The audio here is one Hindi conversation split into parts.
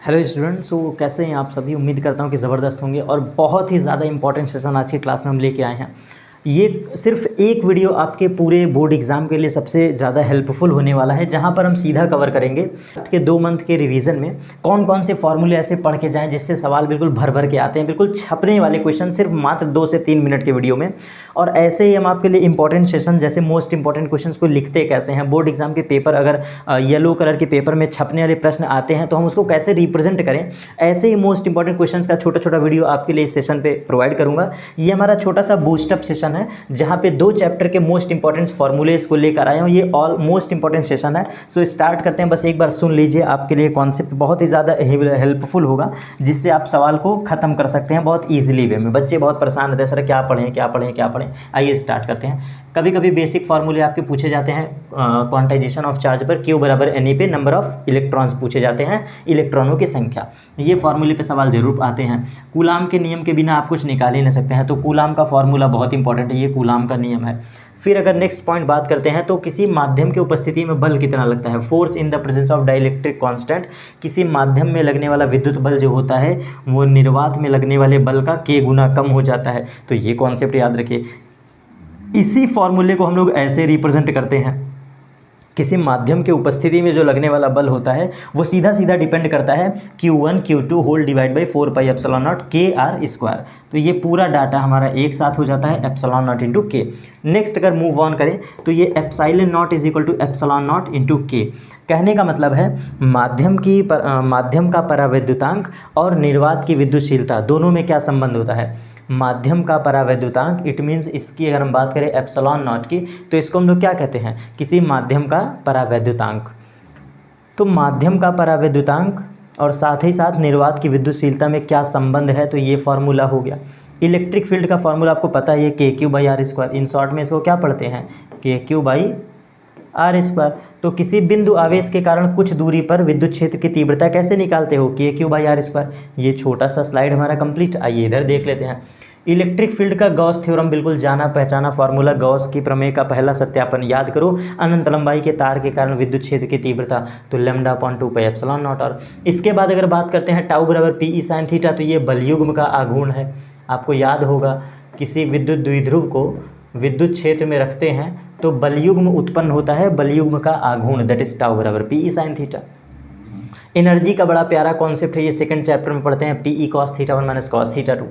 हेलो स्टूडेंट्स, तो कैसे हैं आप सभी। उम्मीद करता हूं कि ज़बरदस्त होंगे और बहुत ही ज़्यादा इंपॉर्टेंट सेशन आज की क्लास में हम लेके आए हैं। ये सिर्फ एक वीडियो आपके पूरे बोर्ड एग्ज़ाम के लिए सबसे ज़्यादा हेल्पफुल होने वाला है, जहां पर हम सीधा कवर करेंगे के 2 मंथ के रिवीजन में कौन कौन से फॉर्मूले ऐसे पढ़ के जाएं जिससे सवाल बिल्कुल भर भर के आते हैं, बिल्कुल छपने वाले क्वेश्चन सिर्फ मात्र 2 से 3 मिनट के वीडियो में। और ऐसे ही हम आपके लिए इंपॉर्टेंट सेशन जैसे मोस्ट इंपॉर्टेंट क्वेश्चन को लिखते कैसे हैं, बोर्ड एग्जाम के पेपर अगर येलो कलर के पेपर में छपने वाले प्रश्न आते हैं तो हम उसको कैसे रिप्रेजेंट करें, ऐसे ही मोस्ट इंपॉर्टेंट क्वेश्चंस का छोटा छोटा वीडियो आपके लिए इस सेशन पे प्रोवाइड करूंगा। ये हमारा छोटा सा बूस्टअप सेशन है जहां पे 2 चैप्टर के मोस्ट इंपॉर्टेंट फॉर्मूलेज को लेकर आए हूं। ये ऑल मोस्ट इंपॉर्टेंट सेशन है। सो स्टार्ट करते हैं। बस एक बार सुन लीजिए, आपके लिए कॉन्सेप्ट बहुत ही ज़्यादा हेल्पफुल होगा जिससे आप सवाल को ख़त्म कर सकते हैं बहुत ईजिली वे में। बच्चे बहुत परेशान रहते हैं, सर क्या पढ़ें क्या पढ़ें क्या पढ़ें। आइए स्टार्ट करते हैं। कभी कभी बेसिक फार्मूले आपके पूछे जाते हैं क्वांटाइजेशन ऑफ चार्ज पर, Q बराबर Na पे नंबर ऑफ इलेक्ट्रॉन्स पूछे जाते हैं, इलेक्ट्रॉनों की संख्या। ये फार्मूले पे सवाल जरूर आते हैं। कूलाम के नियम के बिना आप कुछ निकाल ही नहीं सकते हैं, तो कूलाम का फार्मूला बहुत इंपॉर्टेंट है, ये कूलाम का नियम है। फिर अगर नेक्स्ट पॉइंट बात करते हैं तो किसी माध्यम की उपस्थिति में बल कितना लगता है, force in the presence of dielectric constant. किसी माध्यम में लगने वाला विद्युत बल जो होता है वो निर्वात में लगने वाले बल का k गुना कम हो जाता है। तो ये कॉन्सेप्ट याद रखिए। इसी फॉर्मूले को हम लोग ऐसे रिप्रेजेंट करते हैं, किसी माध्यम के उपस्थिति में जो लगने वाला बल होता है वो सीधा सीधा डिपेंड करता है Q1 Q2 whole divide by 4 pi epsilon naught KR square. तो ये पूरा डाटा हमारा एक साथ हो जाता है epsilon naught into k. Next अगर मूव ऑन करें तो ये epsilon naught is equal to epsilon naught into k. कहने का मतलब है माध्यम का परावैद्युतांक और निर्वात की विद्युतशीलता दोनों में क्या संबंध होता है। माध्यम का परावैद्युतांक, इट मीन्स इसकी अगर हम बात करें एप्सिलॉन नॉट की तो इसको हम लोग क्या कहते हैं, किसी माध्यम का परावैद्युतांक। तो माध्यम का परावैद्युतांक और साथ ही साथ निर्वात की विद्युतशीलता में क्या संबंध है, तो ये फार्मूला हो गया। इलेक्ट्रिक फील्ड का फार्मूला आपको पता है, ये KQ/R स्क्वायर। इन शॉर्ट में इसको क्या पढ़ते हैं, KQ/R स्क्वायर। तो किसी बिंदु आवेश के कारण कुछ दूरी पर विद्युत क्षेत्र की तीव्रता कैसे निकालते हो, KQ/R स्क्वायर। ये छोटा सा स्लाइड हमारा कंप्लीट। आइए इधर देख लेते हैं। इलेक्ट्रिक फील्ड का गॉस थ्योरम, बिल्कुल जाना पहचाना फार्मूला, गॉस की प्रमेय का पहला सत्यापन याद करो। अनंत लंबाई के तार के कारण विद्युत क्षेत्र की तीव्रता तो λ/2 पाई एप्सिलॉन नॉट। और इसके बाद अगर बात करते हैं टाउ बराबर PE sin थीटा, तो ये बलयुग्म का आघूर्ण है। आपको याद होगा किसी विद्युत द्विध्रुव को विद्युत क्षेत्र में रखते हैं तो बलयुग्म उत्पन्न होता है, बलयुग्म का आघूर्ण, दैट इज टाउ बराबर PE sin थीटा। एनर्जी का बड़ा प्यारा कॉन्सेप्ट है, ये सेकंड चैप्टर में पढ़ते हैं, PE cos theta 1 minus cos theta 2।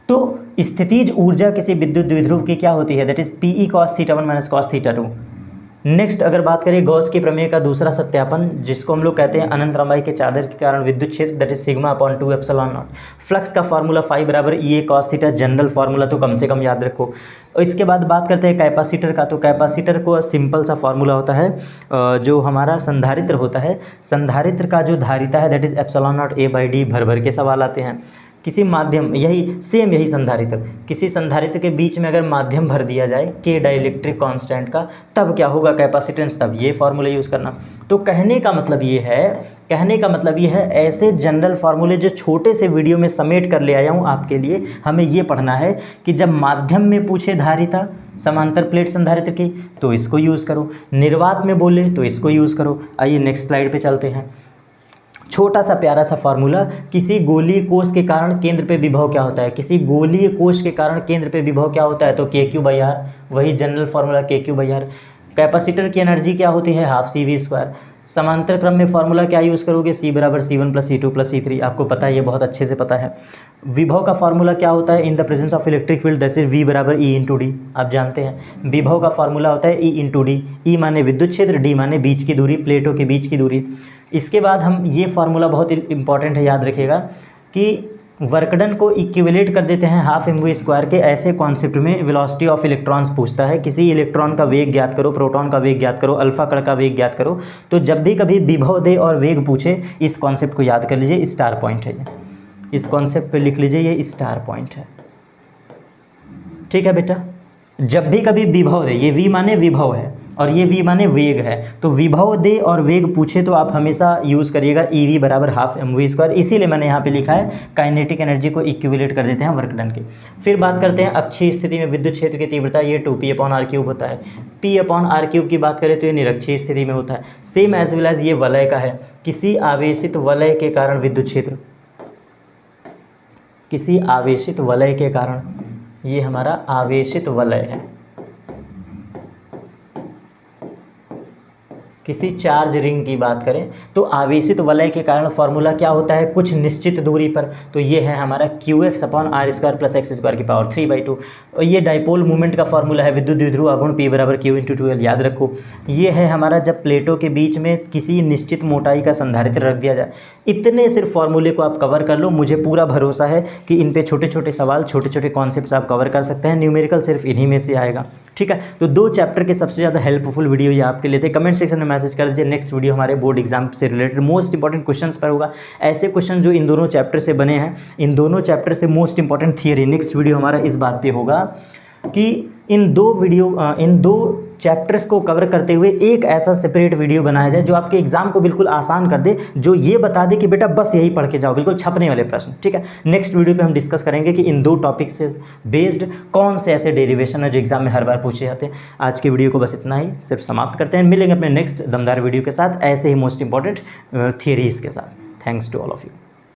तो स्थितिज ऊर्जा किसी विद्युत द्विध्रुव की क्या होती है, that is PE cos theta 1 minus cos theta 2। Next अगर बात करें गॉस की प्रमेय का दूसरा सत्यापन, जिसको हम लोग कहते हैं अनंत लंबाई के चादर के कारण विद्युत क्षेत्र, that is σ/2 epsilon naught. Flux का फार्मूला फाई बराबर EA cos theta, general formula तो कम से कम याद रखो। और इसके बाद बात करते हैं कैपेसिटर का, तो कैपेसिटर को सिंपल सा फार्मूला होता है, जो हमारा संधारित्र होता है, संधारित्र का जो धारिता है that is epsilon not A/D। भर भर के सवाल आते हैं। किसी माध्यम, यही संधारित्र, किसी संधारित्र के बीच में अगर माध्यम भर दिया जाए K डाइलेक्ट्रिक कांस्टेंट का, तब क्या होगा कैपेसिटेंस, तब ये फार्मूला यूज़ करना। तो कहने का मतलब ये है ऐसे जनरल फार्मूले जो छोटे से वीडियो में समेट कर ले आया हूँ आपके लिए। हमें ये पढ़ना है कि जब माध्यम में पूछे धारिता समांतर प्लेट संधारित्र की तो इसको यूज़ करो, निर्वात में बोले तो इसको यूज़ करो। आइए नेक्स्ट स्लाइड पे चलते हैं। छोटा सा प्यारा सा फार्मूला, किसी गोलीय कोष के कारण केंद्र पे विभव क्या होता है, किसी गोलीय कोष के कारण केंद्र पे विभव क्या होता है, तो KQ/R, वही जनरल फार्मूला KQ/R। कैपेसिटर की एनर्जी क्या होती है, हाफ CV²। समांतर क्रम में फार्मूला क्या यूज़ करोगे, C बराबर C1 plus C2 plus C3। आपको पता है, ये बहुत अच्छे से पता है। विभव का फार्मूला क्या होता है, in the presence of electric field, that is V बराबर E इंटू डी। आप जानते हैं विभव का फार्मूला होता है E इंटू डी। E माने विद्युत क्षेत्र, D माने बीच की दूरी, प्लेटों के बीच की दूरी। इसके बाद हम ये फार्मूला बहुत इंपॉर्टेंट है, याद रखिएगा कि वर्कडन को इक्विवेलेट कर देते हैं हाफ mv² के। ऐसे कॉन्सेप्ट में वेलोसिटी ऑफ इलेक्ट्रॉन्स पूछता है, किसी इलेक्ट्रॉन का वेग ज्ञात करो, प्रोटॉन का वेग ज्ञात करो, अल्फा कण का वेग ज्ञात करो। तो जब भी कभी विभव दे और वेग पूछे, इस कॉन्सेप्ट को याद कर लीजिए, स्टार पॉइंट है ये। इस कॉन्सेप्ट पे लिख लीजिए, ये स्टार पॉइंट है। ठीक है बेटा, जब भी कभी विभव दे, ये V माने विभव है और ये V माने वेग है, तो विभव दे और वेग पूछे तो आप हमेशा यूज़ करिएगा EV बराबर हाफ mv²। इसीलिए मैंने यहाँ पे लिखा है काइनेटिक एनर्जी को इक्विवेलेट कर देते हैं वर्क डन के। फिर बात करते हैं अक्षीय स्थिति में विद्युत क्षेत्र की तीव्रता, ये 2P/r³ होता है। P/r³ की बात करें तो ये निरक्षीय स्थिति में होता है। सेम एज वेल एज ये वलय का है, किसी आवेशित वलय के कारण विद्युत क्षेत्र, किसी आवेशित वलय के कारण, ये हमारा आवेशित वलय है, किसी चार्ज रिंग की बात करें तो आवेशित वलय के कारण फॉर्मूला क्या होता है, कुछ निश्चित दूरी पर, तो ये है हमारा qx/r² + x² 3/2। और ये डाइपोल मूवमेंट का फॉर्मूला है, विद्युत द्विध्रुव आघूर्ण P = q × 2l, याद रखो। ये है हमारा जब प्लेटों के बीच में किसी निश्चित मोटाई का संधारित्र रख दिया जाए। इतने सिर्फ फॉर्मूले को आप कवर कर लो, मुझे पूरा भरोसा है कि इन पे छोटे छोटे सवाल, छोटे छोटे कॉन्सेप्ट्स आप कवर कर सकते हैं। न्यूमेरिकल सिर्फ इन्हीं में से आएगा, ठीक है। तो 2 चैप्टर के सबसे ज़्यादा हेल्पफुल वीडियो ये आपके लिए थे। कमेंट सेक्शन में मैसेज कर दीजिए, नेक्स्ट वीडियो हमारे बोर्ड एग्जाम से रिलेटेड मोस्ट इंपॉर्टेंट क्वेश्चंस पर होगा। ऐसे क्वेश्चन जो इन दोनों चैप्टर से बने हैं, इन दोनों चैप्टर से most important theory, next video हमारा इस बात पे होगा कि इन दो चैप्टर्स को कवर करते हुए एक ऐसा सेपरेट वीडियो बनाया जाए जो आपके एग्जाम को बिल्कुल आसान कर दे, जो ये बता दे कि बेटा बस यही पढ़ के जाओ, बिल्कुल छपने वाले प्रश्न, ठीक है। नेक्स्ट वीडियो पे हम डिस्कस करेंगे कि इन 2 टॉपिक से बेस्ड कौन से ऐसे डेरिवेशन है जो एग्जाम में हर बार पूछे जाते हैं। आज की वीडियो को बस इतना ही सिर्फ समाप्त करते हैं, मिलेंगे अपने नेक्स्ट दमदार वीडियो के साथ ऐसे ही मोस्ट इंपॉर्टेंट थियरीज के साथ। Thanks to all of you.